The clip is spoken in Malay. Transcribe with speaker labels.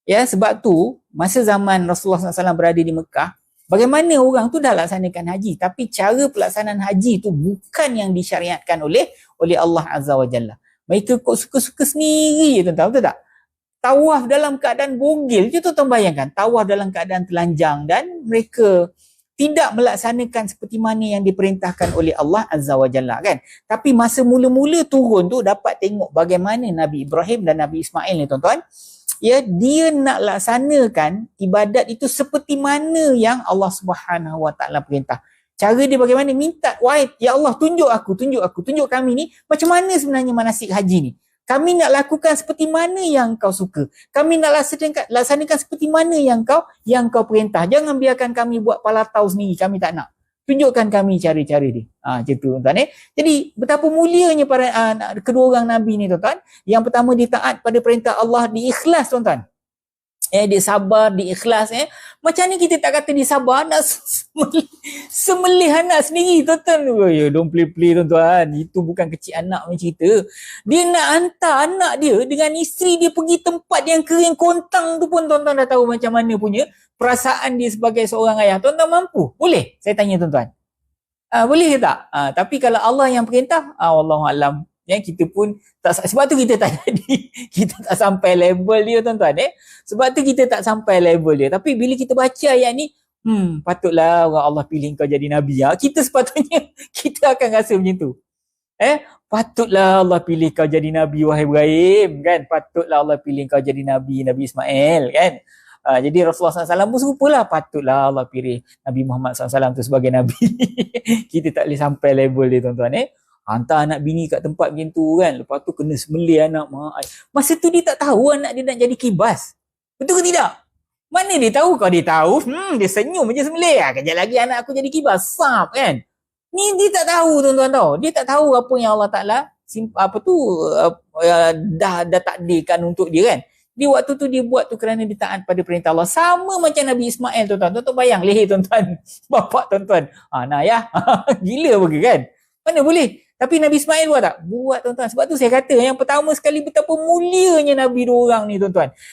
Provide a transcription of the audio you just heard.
Speaker 1: Ya, sebab tu masa zaman Rasulullah SAW berada di Mekah, bagaimana orang tu dah laksanakan haji, tapi cara pelaksanaan haji tu bukan yang disyariatkan oleh Allah Azza wa Jalla. Mereka kok suka-suka sendiri je, tuan-tuan, betul tak? Tawaf dalam keadaan bogil je, tuan-tuan bayangkan, tawaf dalam keadaan telanjang, dan mereka tidak melaksanakan seperti mana yang diperintahkan oleh Allah Azza wa Jalla, kan? Tapi masa mula-mula turun tu dapat tengok bagaimana Nabi Ibrahim dan Nabi Ismail ni, tuan-tuan, ya, dia nak laksanakan ibadat itu seperti mana yang Allah Subhanahu wa taala perintah. Cara dia bagaimana? Minta, wahai ya Allah, tunjuk kami ni macam mana sebenarnya manasik haji ni. Kami nak lakukan seperti mana yang kau suka. Kami nak laksanakan seperti mana yang kau perintah. Jangan biarkan kami buat palatau sendiri, kami tak nak. Tunjukkan kami cara-cara dia. Macam tu, tuan-tuan. Jadi betapa mulianya para kedua orang Nabi ni, tuan-tuan. Yang pertama, dia taat pada perintah Allah, dia ikhlas, tuan-tuan. Dia sabar, dia ikhlas. Macam ni kita tak kata dia sabar, nak semelih anak sendiri, tuan-tuan. Ya, don't play-play, tuan-tuan. Itu bukan kecil anak punya cerita. Dia nak hantar anak dia dengan isteri dia pergi tempat yang kering kontang tu pun, tuan-tuan dah tahu macam mana punya perasaan dia sebagai seorang ayah. Tuan-tuan mampu? Boleh? Saya tanya tuan-tuan. Boleh ke tak? Tapi kalau Allah yang perintah, wallahualam, ya, kita pun tak, sebab tu kita tak jadi, kita tak sampai level dia, tuan-tuan. Sebab tu kita tak sampai level dia. Tapi bila kita baca ayat ni, patutlah orang Allah pilih kau jadi Nabi. Kita sepatutnya, kita akan rasa macam tu. Patutlah Allah pilih kau jadi Nabi, wahai Ibrahim, kan? Patutlah Allah pilih kau jadi Nabi, Nabi Ismail, kan? Jadi Rasulullah SAW pun serupalah, patutlah Allah pilih Nabi Muhammad SAW tu sebagai Nabi. Kita tak boleh sampai level dia, tuan-tuan. Hantar anak bini kat tempat macam tu, kan? Lepas tu kena sembelih anak. Masa tu dia tak tahu anak dia nak jadi kibas. Betul ke tidak? Mana dia tahu? Kalau dia tahu, dia senyum je sembelih. Kejap lagi anak aku jadi kibas. Sap, kan? Ni dia tak tahu, tuan-tuan, tahu. Dia tak tahu apa yang Allah Ta'ala dah takdirkan untuk dia, kan? Di waktu tu dia buat tu kerana dia taat pada perintah Allah. Sama macam Nabi Ismail, tuan-tuan. Tuan-tuan bayang leher, tuan-tuan. Bapak, tuan-tuan. Nak ya? Gila apa kan? Mana boleh? Tapi Nabi Ismail buat tak? Buat, tuan-tuan. Sebab tu saya kata yang pertama sekali betapa mulianya Nabi dua orang ni, tuan-tuan.